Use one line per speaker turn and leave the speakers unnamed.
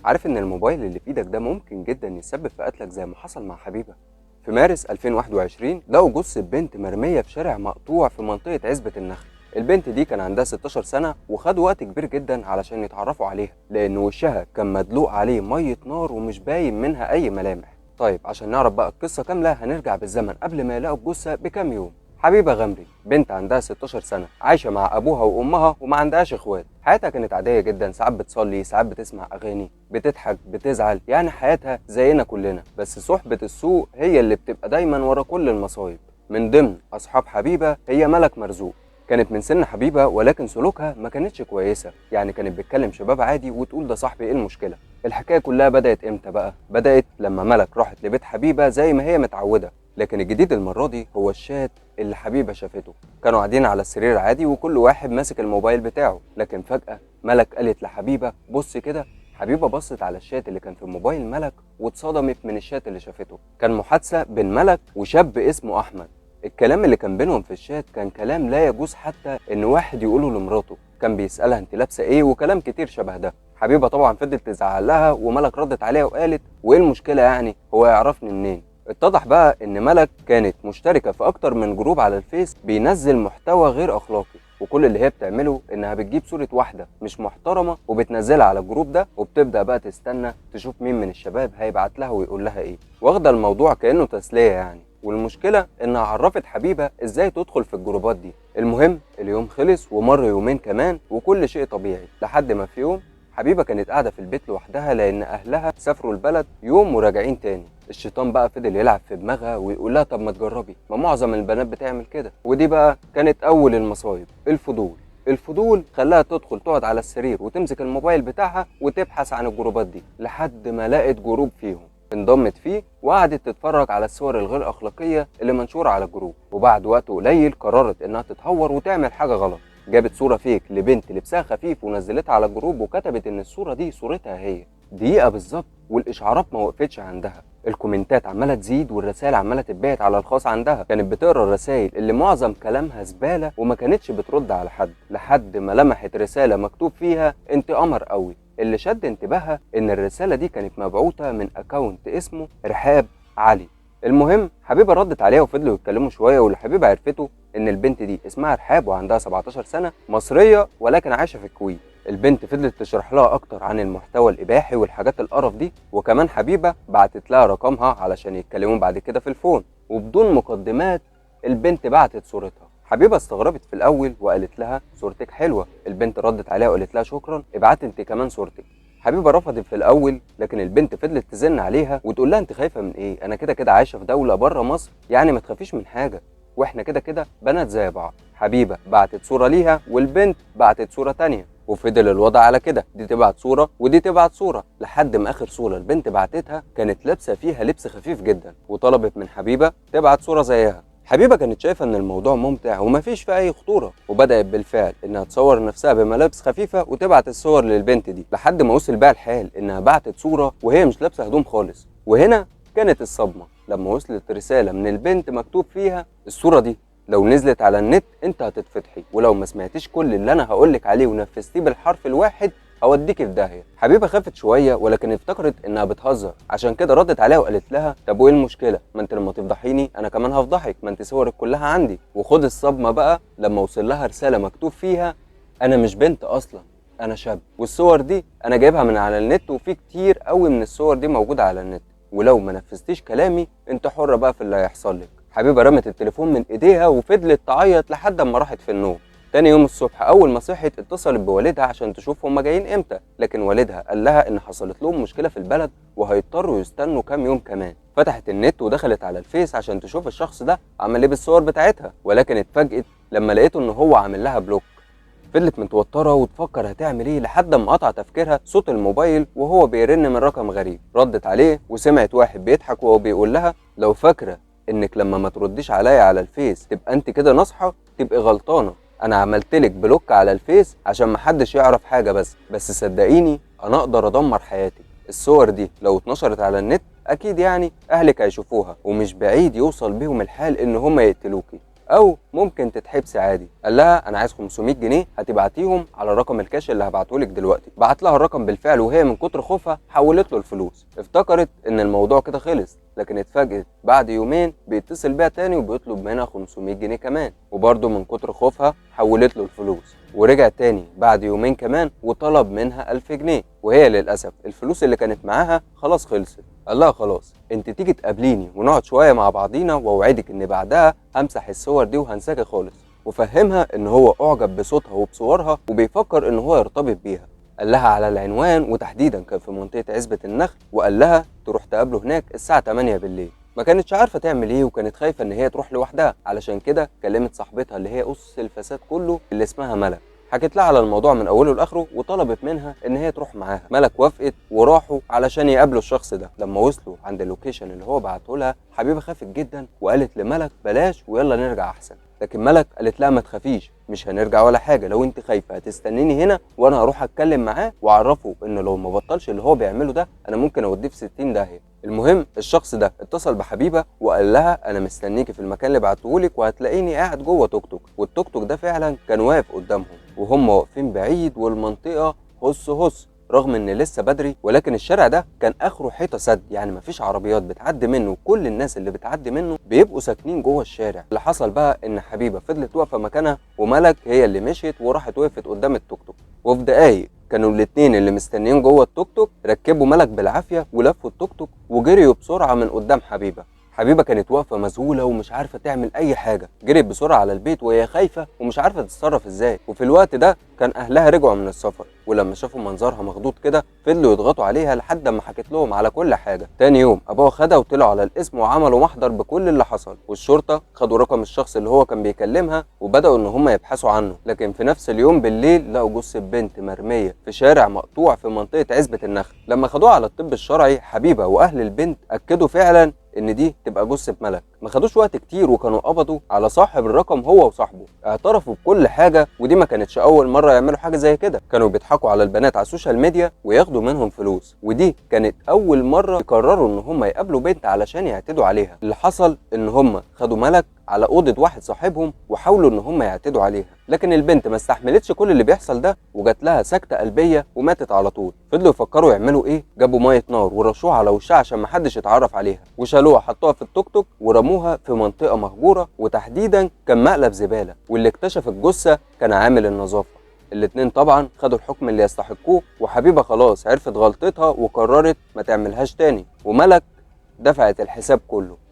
عارف إن الموبايل اللي في إيدك ده ممكن جدا يسبب في قتلك زي ما حصل مع حبيبة؟ في مارس 2021 لقوا جثة بنت مرمية في شارع مقطوع في منطقة عزبة النخل. البنت دي كان عندها 16 سنة وخدوا وقت كبير جدا علشان يتعرفوا عليها لأن وشها كان مدلوق عليه مية نار ومش باين منها أي ملامح. طيب عشان نعرف بقى القصة كاملة هنرجع بالزمن قبل ما يلاقوا الجثة بكام يوم. حبيبة غمري بنت عندها 16 سنة عايشة مع أبوها وأمها وما عندهاش إخوات. حياتها كانت عادية جدا، ساعات بتصلي ساعات بتسمع أغاني بتضحك بتزعل، يعني حياتها زينا كلنا. بس صحبة السوء هي اللي بتبقى دايما ورا كل المصايب. من ضمن أصحاب حبيبة هي ملك مرزوق. كانت من سن حبيبة ولكن سلوكها ما كانتش كويسة، يعني كانت بتكلم شباب عادي وتقول ده صاحبي، ايه المشكلة؟ الحكاية كلها بدأت امتى بقى؟ بدأت لما ملك راحت لبيت حبيبة زي ما هي متعودة، لكن الجديد المرة دي هو الشات اللي حبيبة شافته. كانوا قاعدين على السرير عادي وكل واحد ماسك الموبايل بتاعه، لكن فجأة ملك قالت لحبيبة بص كده. حبيبة بصت على الشات اللي كان في موبايل ملك واتصدمت من الشات اللي شافته. كان محادثة بين ملك وشاب اسمه أحمد. الكلام اللي كان بينهم في الشات كان كلام لا يجوز حتى ان واحد يقوله لمراته. كان بيسألها انت لابسه ايه وكلام كتير شبه ده. حبيبه طبعا فضلت تزعل لها وملك ردت عليها وقالت وايه المشكله يعني، هو يعرفني منين؟ اتضح بقى ان ملك كانت مشتركه في اكتر من جروب على الفيس بينزل محتوى غير اخلاقي، وكل اللي هي بتعمله انها بتجيب صوره واحده مش محترمه وبتنزلها على الجروب ده، وبتبدا بقى تستنى تشوف مين من الشباب هيبعت لها ويقول لها ايه، واخده الموضوع كانه تسليه يعني. والمشكلة انها عرفت حبيبة ازاي تدخل في الجروبات دي. المهم اليوم خلص ومر يومين كمان وكل شيء طبيعي، لحد ما في يوم حبيبة كانت قاعدة في البيت لوحدها لان اهلها سافروا البلد يوم وراجعين تاني. الشيطان بقى فضل يلعب في دماغها ويقول لها طب ما تجربي، ما معظم البنات بتعمل كده. ودي بقى كانت اول المصايب، الفضول خلاها تدخل تقعد على السرير وتمسك الموبايل بتاعها وتبحث عن الجروبات دي لحد ما لقت جروب فيهم. انضمت فيه وقعدت تتفرج على الصور الغير اخلاقيه اللي منشوره على الجروب، وبعد وقت قليل قررت انها تتهور وتعمل حاجه غلط. جابت صوره فيك لبنت لبسها خفيف ونزلتها على الجروب وكتبت ان الصوره دي صورتها هي. دقيقه بالظبط والاشعارات ما وقفتش عندها، الكومنتات عماله تزيد والرسائل عماله تتبعت على الخاص عندها. كانت بتقرا الرسائل اللي معظم كلامها زباله وما كانتش بترد على حد، لحد ما لمحت رساله مكتوب فيها انت قمر قوي. اللي شد انتباهها ان الرساله دي كانت مبعوثه من اكونت اسمه رحاب علي. المهم حبيبه ردت عليها وفضلوا يتكلموا شويه، واللي حبيبه عرفته ان البنت دي اسمها رحاب وعندها 17 سنه، مصريه ولكن عايشه في الكويت. البنت فضلت تشرح لها اكتر عن المحتوى الاباحي والحاجات القرف دي، وكمان حبيبه بعتت لها رقمها علشان يتكلموا بعد كده في الفون. وبدون مقدمات البنت بعتت صورتها. حبيبه استغربت في الاول وقالت لها صورتك حلوه. البنت ردت عليها وقالت لها شكرا، ابعتي انت كمان صورتك. حبيبه رفضت في الاول، لكن البنت فضلت تزن عليها وتقول لها انت خايفه من ايه؟ انا كده كده عايشه في دوله بره مصر، يعني ما تخافيش من حاجه، واحنا كده كده بنات زي بعض. حبيبه بعتت صوره ليها والبنت بعتت صوره تانية، وفضل الوضع على كده، دي تبعت صوره ودي تبعت صوره، لحد ما اخر صوره البنت بعتتها كانت لابسه فيها لبس خفيف جدا، وطلبت من حبيبه تبعت صوره زيها. حبيبه كانت شايفه ان الموضوع ممتع ومفيش فيه اي خطوره، وبدات بالفعل انها تصور نفسها بملابس خفيفه وتبعت الصور للبنت دي، لحد ما وصل بقى الحال انها بعتت صوره وهي مش لابسه هدوم خالص. وهنا كانت الصدمه لما وصلت رساله من البنت مكتوب فيها الصوره دي لو نزلت على النت انت هتتفتحي، ولو ما سمعتيش كل اللي انا هقولك عليه ونفذتيه بالحرف الواحد هوديكي في داهيه. حبيبه خافت شويه ولكن افتكرت انها بتهزر، عشان كده ردت عليها وقالت لها طب وايه المشكله؟ ما انت لما تفضحيني انا كمان هفضحك، ما انت صورك كلها عندي. وخد الصدمه بقى لما وصل لها رساله مكتوب فيها انا مش بنت اصلا، انا شاب، والصور دي انا جايبها من على النت وفي كتير قوي من الصور دي موجوده على النت، ولو ما نفذتيش كلامي انت حره بقى في اللي هيحصل لك. حبيبه رمت التليفون من ايديها وفضلت تعيط لحد ما راحت في النوم. تاني يوم الصبح اول ما صحت اتصلت بوالدها عشان تشوف هما جايين امتى، لكن والدها قال لها ان حصلت لهم مشكله في البلد وهيضطروا يستنوا كام يوم كمان. فتحت النت ودخلت على الفيس عشان تشوف الشخص ده عمل ايه بالصور بتاعتها، ولكن اتفاجئت لما لقيته ان هو عامل لها بلوك. فضلت متوتره وتفكر هتعمل ايه لحد ما قطع تفكيرها صوت الموبايل وهو بيرن من رقم غريب. ردت عليه وسمعت واحد بيضحك وهو بيقول لها لو فاكره انك لما ما ترديش عليا على الفيس تبقى انت كده ناصحه تبقي غلطانه. انا عملتلك بلوك على الفيس عشان محدش يعرف حاجه، بس صدقيني انا اقدر ادمر حياتك. الصور دي لو اتنشرت على النت اكيد يعني اهلك هيشوفوها ومش بعيد يوصل بيهم الحال ان هم يقتلوكي. او ممكن تتحبسي عادي. قال لها انا عايز 500 جنيه هتبعتيهم على رقم الكاش اللي هبعته لك دلوقتي. بعت لها الرقم بالفعل، وهي من كتر خوفها حولت له الفلوس. افتكرت ان الموضوع كده خلص، لكن اتفاجئت بعد يومين بيتصل بيها تاني وبيطلب منها 500 جنيه كمان، وبرضه من كتر خوفها حولت له الفلوس. ورجع تاني بعد يومين كمان وطلب منها 1000 جنيه، وهي للأسف الفلوس اللي كانت معاها خلاص خلصت. قال لها خلاص انت تيجي تقابليني ونقعد شويه مع بعضينا، واوعدك ان بعدها همسح الصور دي وهنساكي خالص. وفهمها ان هو اعجب بصوتها وبصورها وبيفكر ان هو يرتبط بيها. قال لها على العنوان، وتحديدا كان في منطقه عزبه النخل، وقال لها تروح تقابله هناك الساعه 8 بالليل. ما كانتش عارفه تعمل ايه، وكانت خايفه ان هي تروح لوحدها، علشان كده كلمت صاحبتها اللي هي أس الفساد كله اللي اسمها ملك. حكت لها على الموضوع من اوله لاخره وطلبت منها ان هي تروح معاها. ملك وافقت وراحوا علشان يقابلوا الشخص ده. لما وصلوا عند اللوكيشن اللي هو بعته لها، حبيبه خافت جدا وقالت لملك بلاش ويلا نرجع احسن. لكن ملك قالت لها ما تخافيش، مش هنرجع ولا حاجه، لو انت خايفه هتستنيني هنا وانا هروح اتكلم معاه واعرفه ان لو ما بطلش اللي هو بيعمله ده انا ممكن اوديه في 60 داهيه. المهم الشخص ده اتصل بحبيبه وقال لها انا مستنيكي في المكان اللي بعتهولك، وهتلاقيني قاعد جوه توك توك. والتوك توك ده فعلا كان واقف قدامهم، وهم واقفين بعيد والمنطقه هص هص، رغم ان لسه بدري، ولكن الشارع ده كان اخره حيطه سد، يعني مفيش عربيات بتعدي منه، وكل الناس اللي بتعدي منه بيبقوا ساكنين جوه الشارع. اللي حصل بقى ان حبيبه فضلت واقفه مكانها، وملك هي اللي مشيت وراحت وقفت قدام التوك توك. وفي دقايق كانوا الاتنين اللي مستنيين جوه التوك توك ركبوا ملك بالعافيه ولفوا التوك توك وجريوا بسرعه من قدام حبيبه. حبيبه كانت واقفه مذهوله ومش عارفه تعمل اي حاجه، جريت بسرعه على البيت وهي خايفه ومش عارفه تتصرف ازاي. وفي الوقت ده كان اهلها رجعوا من السفر، ولما شافوا منظرها مخضوض كده فضلوا يضغطوا عليها لحد ما حكت لهم على كل حاجه. تاني يوم ابوها خدها وطلعوا على القسم وعملوا محضر بكل اللي حصل، والشرطه خدوا رقم الشخص اللي هو كان بيكلمها وبداوا ان هم يبحثوا عنه. لكن في نفس اليوم بالليل لقوا جثه بنت مرميه في شارع مقطوع في منطقه عزبه النخل. لما خدوها على الطب الشرعي، حبيبه واهل البنت اكدوا فعلا ان دي تبقى جثه ملك. ما خدوش وقت كتير وكانوا قبضوا على صاحب الرقم هو وصاحبه، اعترفوا بكل حاجه. ودي ما كانتش اول مره يعملوا حاجه زي كده، كانوا بيضحكوا على البنات على السوشيال ميديا وياخدوا منهم فلوس. ودي كانت اول مره يقرروا ان هم يقابلوا بنت علشان يعتدوا عليها. اللي حصل ان هم خدوا ملك على اوضه واحد صاحبهم وحاولوا ان هم يعتدوا عليها، لكن البنت ما استحملتش كل اللي بيحصل ده وجات لها سكته قلبيه وماتت على طول. فضلوا يفكروا يعملوا ايه، جابوا ميه نار ورشوها على وشها عشان ما حدش يتعرف عليها، وشالوها حطوها في التوك توك ورموها في منطقه مهجوره، وتحديدا كان مقلب زباله. واللي اكتشف الجثه كان عامل النظافه. الاتنين طبعا خدوا الحكم اللي يستحقوه، وحبيبه خلاص عرفت غلطتها وقررت ما تعملهاش تاني، وملك دفعت الحساب كله.